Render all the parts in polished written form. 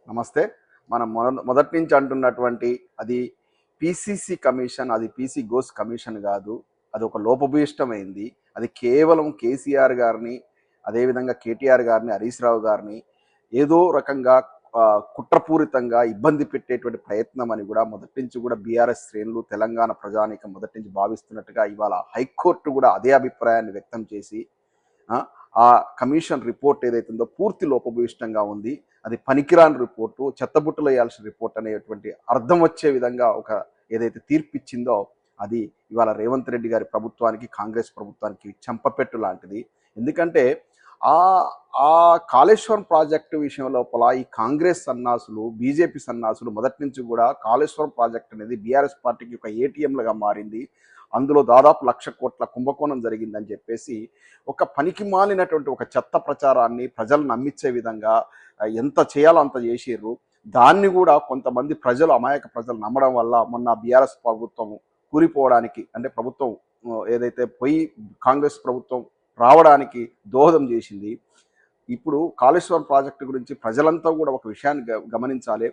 నమస్తే. మనం మొదటి నుంచి అంటున్నటువంటి అది పీసీసీ కమిషన్, అది పీసీ ఘోష్ కమిషన్ కాదు. అది ఒక లోపభూయిష్టమైంది. అది కేవలం కేసీఆర్ గారిని, అదేవిధంగా కేటీఆర్ గారిని, హరీష్ రావు గారిని ఏదో రకంగా కుట్రపూరితంగా ఇబ్బంది పెట్టేటువంటి ప్రయత్నం అని కూడా మొదటి నుంచి కూడా బీఆర్ఎస్ శ్రేణులు, తెలంగాణ ప్రజానీకం మొదటి నుంచి భావిస్తున్నట్టుగా ఇవాళ హైకోర్టు కూడా అదే అభిప్రాయాన్ని వ్యక్తం చేసి ఆ కమిషన్ రిపోర్ట్ ఏదైతుందో పూర్తి లోపభూయిష్టంగా ఉంది. అది పనికిరాని రిపోర్టు, చెత్తబుట్టలో వేయాల్సిన రిపోర్ట్ అనేటువంటి అర్థం వచ్చే విధంగా ఒక ఏదైతే తీర్పు ఇచ్చిందో అది ఇవాళ రేవంత్ రెడ్డి గారి ప్రభుత్వానికి, కాంగ్రెస్ ప్రభుత్వానికి చెంపపెట్టు లాంటిది. ఎందుకంటే ఆ ఆ కాళేశ్వరం ప్రాజెక్టు విషయం లోపల ఈ కాంగ్రెస్ సన్నాసులు, బీజేపీ సన్నాసులు మొదటి నుంచి కూడా కాళేశ్వరం ప్రాజెక్ట్ అనేది బీఆర్ఎస్ పార్టీకి ఒక ఏటీఎంలుగా మారింది, అందులో దాదాపు 1,00,000 కోట్ల కుంభకోణం జరిగిందని చెప్పేసి ఒక పనికి మాలినటువంటి ఒక చెత్త ప్రచారాన్ని ప్రజలు నమ్మించే విధంగా ఎంత చేయాలో అంత చేసిర్రు. దాన్ని కూడా కొంతమంది ప్రజలు, అమాయక ప్రజలు నమ్మడం వల్ల మొన్న బీఆర్ఎస్ ప్రభుత్వం కూలిపోవడానికి, అంటే ప్రభుత్వం ఏదైతే పోయి కాంగ్రెస్ ప్రభుత్వం రావడానికి దోహదం చేసింది. ఇప్పుడు కాళేశ్వరం ప్రాజెక్టు గురించి ప్రజలంతా కూడా ఒక విషయాన్ని గమనించాలి.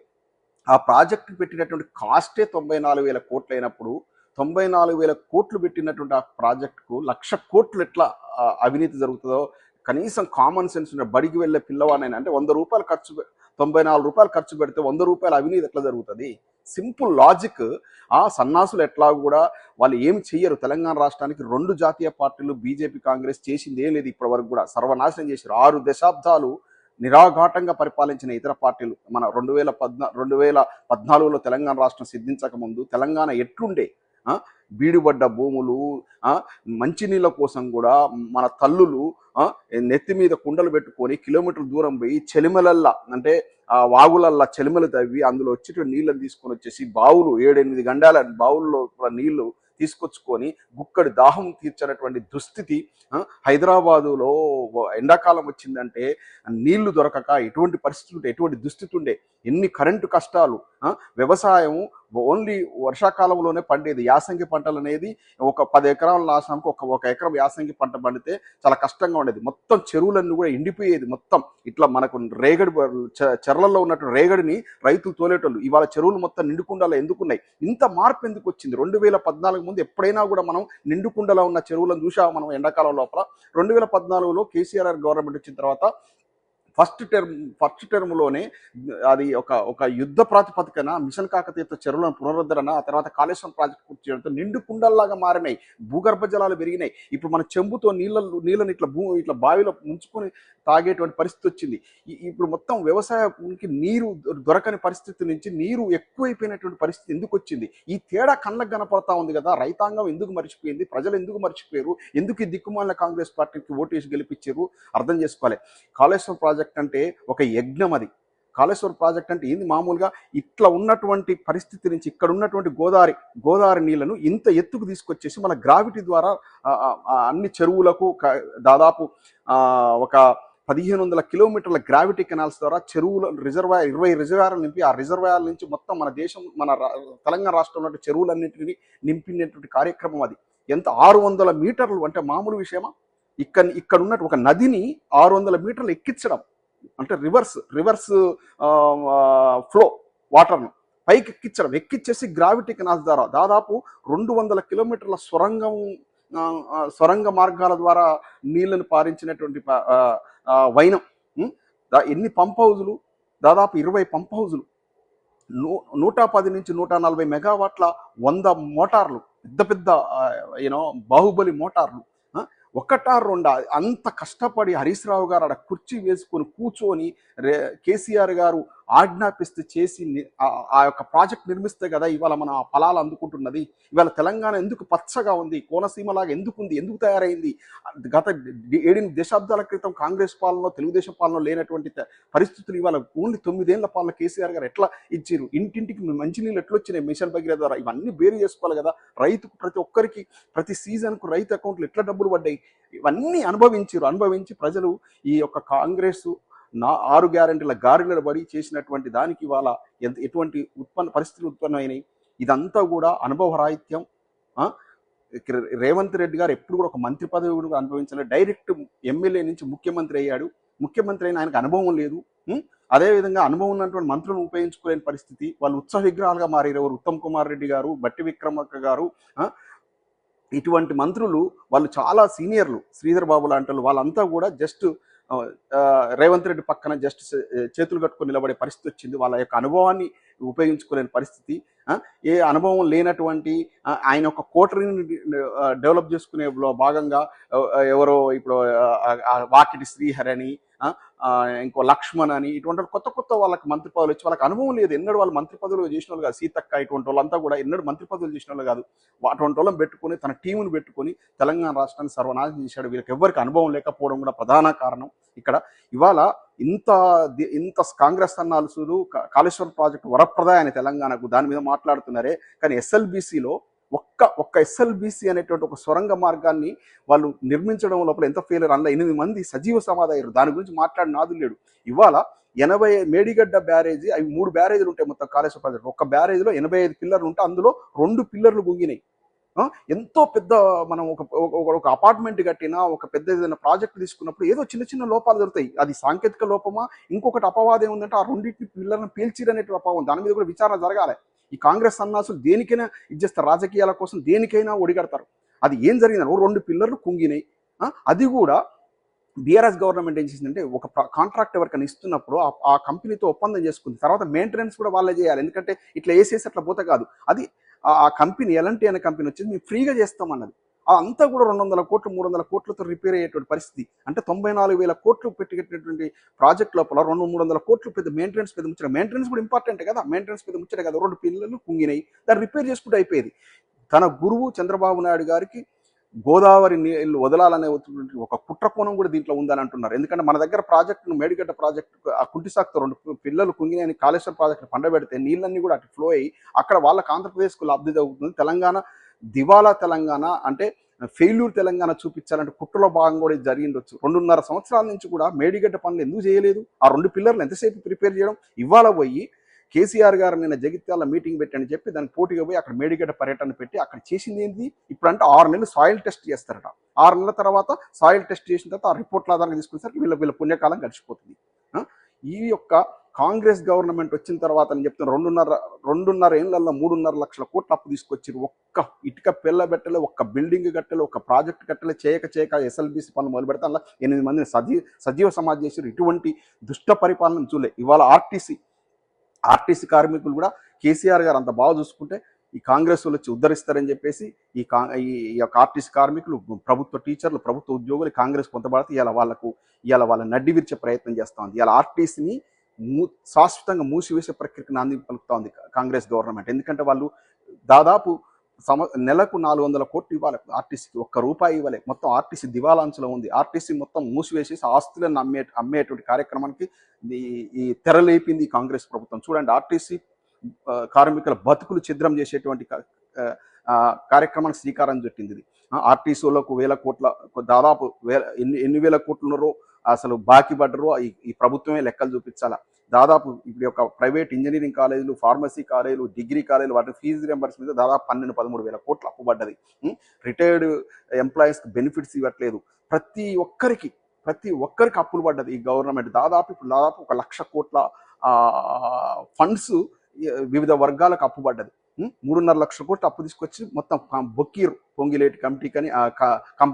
ఆ ప్రాజెక్టు పెట్టినటువంటి కాస్టే 94,000 కోట్లు అయినప్పుడు 94,000 కోట్లు పెట్టినటువంటి ఆ ప్రాజెక్టుకు 1,00,000 కోట్లు ఎట్లా అవినీతి జరుగుతుందో కనీసం కామన్ సెన్స్ ఉన్న బడికి వెళ్ళే పిల్లవాడినైనా, అంటే 100 రూపాయలు ఖర్చు 94 రూపాయలు ఖర్చు పెడితే 100 రూపాయల అవినీతి ఎట్లా జరుగుతుంది? Simple logic. ఆ సన్నాసులు ఎట్లా కూడా వాళ్ళు ఏమి చెయ్యరు. తెలంగాణ రాష్ట్రానికి 2 జాతీయ పార్టీలు బీజేపీ కాంగ్రెస్ చేసింది ఏం లేదు ఇప్పటి వరకు కూడా. సర్వనాశనం చేశారు. 6 దశాబ్దాలు నిరాఘాటంగా పరిపాలించిన ఇతర పార్టీలు. మన 2014లో తెలంగాణ రాష్ట్రం సిద్ధించక ముందు తెలంగాణ ఎట్లుండే? బీడుబడ్డ భూములు, మంచినీళ్ళ కోసం కూడా మన తల్లులు నెత్తి మీద కుండలు పెట్టుకొని కిలోమీటర్ల దూరం పోయి చెలిమలల్లా, అంటే ఆ వాగులల్లా చెలిమలు తవ్వి అందులో వచ్చేటువంటి నీళ్ళని తీసుకొని వచ్చేసి బావులు 7-8 గండాల బావుల్లో నీళ్లు తీసుకొచ్చుకొని గుక్కడి దాహం తీర్చినటువంటి దుస్థితి. హైదరాబాదులో ఎండాకాలం వచ్చిందంటే నీళ్లు దొరకక ఎటువంటి పరిస్థితి ఉండే, ఎటువంటి దుస్థితి ఉండే, ఎన్ని కరెంటు కష్టాలు. వ్యవసాయం ఓన్లీ వర్షాకాలంలోనే పండేది. యాసంగి పంటలు అనేది ఒక 10 ఎకరాల నాశనంకి ఒక ఎకరం యాసంగి పంట పండితే చాలా కష్టంగా ఉండేది. మొత్తం చెరువులన్నీ కూడా ఎండిపోయేది. మొత్తం ఇట్లా మనకు రేగడి చెరలలో ఉన్నట్టు రేగడిని రైతులు తోలేటోళ్ళు. ఇవాళ చెరువులు మొత్తం నిండుకుండలో ఎందుకున్నాయి? ఇంత మార్పు ఎందుకు వచ్చింది? 2014 ముందు ఎప్పుడైనా కూడా మనం నిండుకుండలో ఉన్న చెరువులను చూసాము మనం ఎండాకాలం లోపల. 2014లో కేసీఆర్ గవర్నమెంట్ వచ్చిన తర్వాత ఫస్ట్ టర్మ్లోనే అది ఒక యుద్ధ ప్రాతిపదికన మిషన్ కాకతీయతో చెరువులను పునరుద్ధరణ, ఆ తర్వాత కాళేశ్వరం ప్రాజెక్టు పూర్తి చేయడంతో నిండు కుండల్లాగా మారినాయి. భూగర్భ జలాలు పెరిగినాయి. ఇప్పుడు మన చెంబుతో నీళ్ళని ఇట్లా బావిలో ముంచుకొని తాగేటువంటి పరిస్థితి వచ్చింది. ఇప్పుడు మొత్తం వ్యవసాయానికి నీరు దొరకని పరిస్థితి నుంచి నీరు ఎక్కువైపోయినటువంటి పరిస్థితి ఎందుకు వచ్చింది? ఈ తేడా కళ్ళకు కనపడతా ఉంది కదా. రైతాంగం ఎందుకు మర్చిపోయింది? ప్రజలు ఎందుకు మర్చిపోయారు? ఎందుకు ఈ దిక్కుమాలిన కాంగ్రెస్ పార్టీకి ఓటేసి గెలిపించారు? అర్థం చేసుకోవాలి. కాళేశ్వరం ప్రాజెక్ట్ అంటే ఒక యజ్ఞం. అది కాళేశ్వరం ప్రాజెక్ట్ అంటే ఏంది? మామూలుగా ఇట్లా ఉన్నటువంటి పరిస్థితి నుంచి ఇక్కడ ఉన్నటువంటి గోదావరి నీళ్లను ఇంత ఎత్తుకు తీసుకొచ్చేసి మన గ్రావిటీ ద్వారా అన్ని చెరువులకు దాదాపు ఒక 1,500 కిలోమీటర్ల గ్రావిటీ కెనాల్స్ ద్వారా చెరువుల 20 రిజర్వాయర్లు నింపి, ఆ రిజర్వాయర్ల నుంచి మొత్తం మన దేశం, మన తెలంగాణ రాష్ట్రంలో చెరువులన్నింటినీ నింపినటువంటి కార్యక్రమం అది. ఎంత 600 మీటర్లు అంటే మామూలు విషయమా? ఇక్కడ ఉన్నట్టు ఒక నదిని 600 మీటర్లు ఎక్కించడం అంటే రివర్స్ ఫ్లో వాటర్ను పైకి ఎక్కించేసి గ్రావిటీ కెనాల్స్ ద్వారా దాదాపు 200 కిలోమీటర్ల సొరంగ మార్గాల ద్వారా నీళ్లను పారించినటువంటి వైనం. ఎన్ని పంప్ హౌజులు? దాదాపు 20 పంప్ హౌజులు, 110 నుంచి 140 మెగావాట్ల 100 మోటార్లు, పెద్ద బాహుబలి మోటార్లు. ఒకటా రెండా? అంత కష్టపడి హరీష్ రావు గారు అక్కడ కుర్చీ వేసుకొని కూర్చొని కేసీఆర్ గారు ఆజ్ఞాపిస్తే చేసి ఆ యొక్క ప్రాజెక్ట్ నిర్మిస్తే కదా ఇవాళ మన ఫలాలు అందుకుంటున్నది. ఇవాళ తెలంగాణ ఎందుకు పచ్చగా ఉంది? కోనసీమలాగా ఎందుకుంది? ఎందుకు తయారైంది? గత 7 దశాబ్దాల క్రితం కాంగ్రెస్ పాలనలో, తెలుగుదేశం పాలనలో లేనటువంటి పరిస్థితులు ఇవాళ ఓన్లీ 9 ఏళ్ల పాలన కేసీఆర్ గారు ఎట్లా ఇచ్చారు? ఇంటింటికి మంచినీళ్ళు ఎట్లా వచ్చినాయి మిషన్ భగీరథ ద్వారా? ఇవన్నీ బేరు చేసుకోవాలి కదా. రైతుకు ప్రతి ఒక్కరికి ప్రతి సీజన్కు రైతు అకౌంట్లు ఎట్లా డబ్బులు పడ్డాయి? ఇవన్నీ అనుభవించి ప్రజలు ఈ యొక్క కాంగ్రెస్ 6 గ్యారెంటీల గారిలో పడి చేసినటువంటి దానికి ఇవాళ ఎటువంటి పరిస్థితులు ఉత్పన్నమైనాయి? ఇదంతా కూడా అనుభవరాహిత్యం. రేవంత్ రెడ్డి గారు ఎప్పుడు కూడా ఒక మంత్రి పదవి కూడా అనుభవించలేదు. డైరెక్ట్ ఎమ్మెల్యే నుంచి ముఖ్యమంత్రి అయ్యాడు. ముఖ్యమంత్రి అయిన ఆయనకు అనుభవం లేదు. అదేవిధంగా అనుభవం ఉన్నటువంటి మంత్రులను ఉపయోగించుకోలేని పరిస్థితి. వాళ్ళు ఉత్సవ విగ్రహాలుగా మారారు. ఎవరు? ఉత్తమ్ కుమార్ రెడ్డి గారు, బట్టి విక్రమార్క గారు, ఇటువంటి మంత్రులు వాళ్ళు చాలా సీనియర్లు. శ్రీధర్ బాబు లాంటి వాళ్ళంతా కూడా జస్ట్ రేవంత్ రెడ్డి పక్కన జస్ట్ చేతులు కట్టుకొని నిలబడే పరిస్థితి వచ్చింది. వాళ్ళ యొక్క అనుభవాన్ని ఉపయోగించుకోలేని పరిస్థితి. ఏ అనుభవం లేనటువంటి ఆయన ఒక కోటరీని డెవలప్ చేసుకునే భాగంగా ఎవరో ఇప్పుడు వాకిటి శ్రీహరి అని, ఇంకో లక్ష్మణ్ అని, ఇటువంటి కొత్త కొత్త వాళ్ళకి మంత్రి పదవులు వచ్చి వాళ్ళకి అనుభవం లేదు. ఎన్నడూ వాళ్ళు మంత్రి పదవులు చేసిన వాళ్ళు కాదు. సీతక్క ఇటువంటి వాళ్ళంతా కూడా ఎన్నడూ మంత్రి పదవులు చేసిన వాళ్ళు కాదు. అటువంటి వాళ్ళని పెట్టుకొని తన టీమును పెట్టుకొని తెలంగాణ రాష్ట్రాన్ని సర్వనాశనం చేశాడు. వీళ్ళకి ఎవరికి అనుభవం లేకపోవడం కూడా ప్రధాన కారణం ఇక్కడ. ఇవాళ ఇంత కాంగ్రెస్ సన్నాసులు కాళేశ్వరం ప్రాజెక్టు వరప్రదాయాన్ని తెలంగాణకు దాని మీద మాట్లాడుతున్నారే, కానీ ఎస్ఎల్బీసీలో ఒక్క ఎస్ఎల్బీసీ అనేటువంటి ఒక సొరంగ మార్గాన్ని వాళ్ళు నిర్మించడం లోపల ఎంత ఫెయిలర్. అందులో 8 మంది సజీవ సమాధి అయ్యారు. దాని గురించి మాట్లాడిన నాదులు లేడు. ఇవాళ 80 మేడిగడ్డ బ్యారేజీ, అవి 3 బ్యారేజీలు ఉంటాయి మొత్తం కాళేశ్వరం ప్రాజెక్టు. ఒక్క బ్యారేజీలో 85 పిల్లర్లు ఉంటే అందులో 2 పిల్లర్లు గుంగినాయి. ఎంతో పెద్ద మనం ఒక అపార్ట్మెంట్ కట్టినా, ఒక పెద్ద ఏదైనా ప్రాజెక్ట్ తీసుకున్నప్పుడు ఏదో చిన్న చిన్న లోపాలు జరుగుతాయి. అది సాంకేతిక లోపమా, ఇంకొకటి అపవాదం ఏముందంటే ఆ రెండింటిని పిల్లలను పేల్చిరనేటి అపవాదం. దాని మీద కూడా విచారణ జరగాలి. ఈ కాంగ్రెస్ సన్నాసులు దేనికైనా ఇచ్చేస్తారు, రాజకీయాల కోసం దేనికైనా ఒడిగడతారు. అది ఏం జరిగిందని 2 పిల్లర్లు కుంగినాయి. అది కూడా బీఆర్ఎస్ గవర్నమెంట్ ఏం చేసిందంటే, ఒక కాంట్రాక్ట్ ఎవరికైనా ఇస్తున్నప్పుడు ఆ కంపెనీతో ఒప్పందం చేసుకుంది. తర్వాత మెయింటెనెన్స్ కూడా వాళ్ళే చేయాలి. ఎందుకంటే ఇట్లా వేసేసి అట్లా పోతే కాదు. అది ఆ కంపెనీ ఎలాంటి అనే కంపెనీ వచ్చేసి మేము ఫ్రీగా చేస్తామన్నది. అంతా కూడా 200 కోట్లు 300 కోట్లతో రిపేర్ అయ్యేటువంటి పరిస్థితి. అంటే 94,000 కోట్లు పెట్టినటువంటి ప్రాజెక్ట్ లోపల 200-300 కోట్లు పెద్ద మెయింటెనెన్స్ పెద్ద ముచ్చట. మెయింటెనెన్స్ కూడా ఇంపార్టెంట్ కదా, మెయింటెనెన్స్ పెద్ద ముచ్చట కదా. 2 పిల్లలు కుంగినాయి, దాన్ని రిపేర్ చేసుకుంటూ అయిపోయేది. తన గురువు చంద్రబాబు నాయుడు గారికి గోదావరి నీళ్లు వదలాలనే ఒక కుట్రకోణం కూడా దీంట్లో ఉందని అంటున్నారు. ఎందుకంటే మన దగ్గర ప్రాజెక్టును, మేడిగడ్డ ప్రాజెక్టు ఆ కుంటిసాకుతో 2 పిల్లలు కుంగినాయని కాళేశ్వరం ప్రాజెక్టు పండబెడితే నీళ్ళన్నీ కూడా అటు ఫ్లో అయ్యి అక్కడ వాళ్ళకి ఆంధ్రప్రదేశ్కు లబ్ధి జరుగుతుంది. తెలంగాణ దివాలా తెలంగాణ అంటే ఫెయిల్యూర్ తెలంగాణ చూపించాలంటే కుట్రలో భాగం కూడా ఇది జరిగిండొచ్చు. 2.5 సంవత్సరాల నుంచి కూడా మేడిగడ్డ పనులు ఎందుకు చేయలేదు? ఆ 2 పిల్లర్లు ఎంతసేపు ప్రిపేర్ చేయడం? ఇవాళ పోయి కేసీఆర్ గారు నిన్న జగిత్యాల మీటింగ్ పెట్టని చెప్పి దానికి పోటీగా పోయి అక్కడ మేడిగడ్డ పర్యటన పెట్టి అక్కడ చేసింది ఏంటి? ఇప్పుడు అంటే 6 నెలలు సాయిల్ టెస్ట్ చేస్తారట. 6 నెలల తర్వాత సాయిల్ టెస్ట్ చేసిన తర్వాత ఆ రిపోర్ట్ల ఆధారంగా తీసుకునేసరికి వీళ్ళ పుణ్యకాలం గడిచిపోతుంది. ఈ యొక్క కాంగ్రెస్ గవర్నమెంట్ వచ్చిన తర్వాత అని చెప్తున్న 2.5 ఏళ్లలో 3.5 లక్షల కోట్ల అప్పు తీసుకొచ్చారు. ఒక్క ఇటుక పిల్ల పెట్టలే, ఒక్క బిల్డింగ్ కట్టలే, ఒక్క ప్రాజెక్ట్ కట్టలే. చేయక ఎస్ఎల్బీసీ పనులు మొదలు పెడితే అలా 8 మందిని సజీవ సమాధి చేశారు. ఇటువంటి దుష్ట పరిపాలన చూలే. ఇవాళ ఆర్టీసీ కార్మికులు కూడా కేసీఆర్ గారు అంత బాగా చూసుకుంటే ఈ కాంగ్రెస్ వాళ్ళు వచ్చి ఉద్ధరిస్తారని చెప్పేసి ఈ యొక్క ఆర్టీసీ కార్మికులు, ప్రభుత్వ టీచర్లు, ప్రభుత్వ ఉద్యోగులు కాంగ్రెస్ కొంతపడితే ఇవాళ వాళ్ళ నడ్డి విరిచే ప్రయత్నం చేస్తూ ఉంది. ఇవాళ ఆర్టీసీని శాశ్వతంగా మూసివేసే ప్రక్రియకు నాంది పలుకుతా ఉంది కాంగ్రెస్ గవర్నమెంట్. ఎందుకంటే వాళ్ళు దాదాపు నెలకు 400 కోట్లు ఇవ్వాలి ఆర్టీసీకి, ₹1 ఇవ్వలే. మొత్తం ఆర్టీసీ దివాలాంచలో ఉంది. ఆర్టీసీ మొత్తం మూసివేసేసి ఆస్తులను అమ్మేటువంటి కార్యక్రమానికి ఈ తెరలేపింది కాంగ్రెస్ ప్రభుత్వం. చూడండి, ఆర్టీసీ కార్మికుల బతుకులు ఛిద్రం చేసేటువంటి కార్యక్రమానికి శ్రీకారం చుట్టింది ఇది. ఆర్టీసీలకు 1000 కోట్ల, దాదాపు ఎన్ని వేల కోట్లున్నారో అసలు బాకీ పడ్డరో ఈ ప్రభుత్వమే లెక్కలు చూపించాలా. దాదాపు ఇప్పుడు ఒక ప్రైవేట్ ఇంజనీరింగ్ కాలేజీలు, ఫార్మసీ కాలేజీలు, డిగ్రీ కాలేజీలు వాటి ఫీజు రియంబర్స్ మీద దాదాపు 12-13 వేల కోట్లు అప్పు పడ్డది. రిటైర్డ్ ఎంప్లాయీస్కి బెనిఫిట్స్ ఇవ్వట్లేదు. ప్రతి ఒక్కరికి అప్పులు పడ్డది ఈ గవర్నమెంట్. దాదాపు 1 లక్ష కోట్ల ఫండ్స్ వివిధ వర్గాలకు అప్పు పడ్డది. 3.5 లక్షల కోట్లు అప్పు తీసుకొచ్చి మొత్తం బొక్కీరు పొంగిలేటి కమిటీకని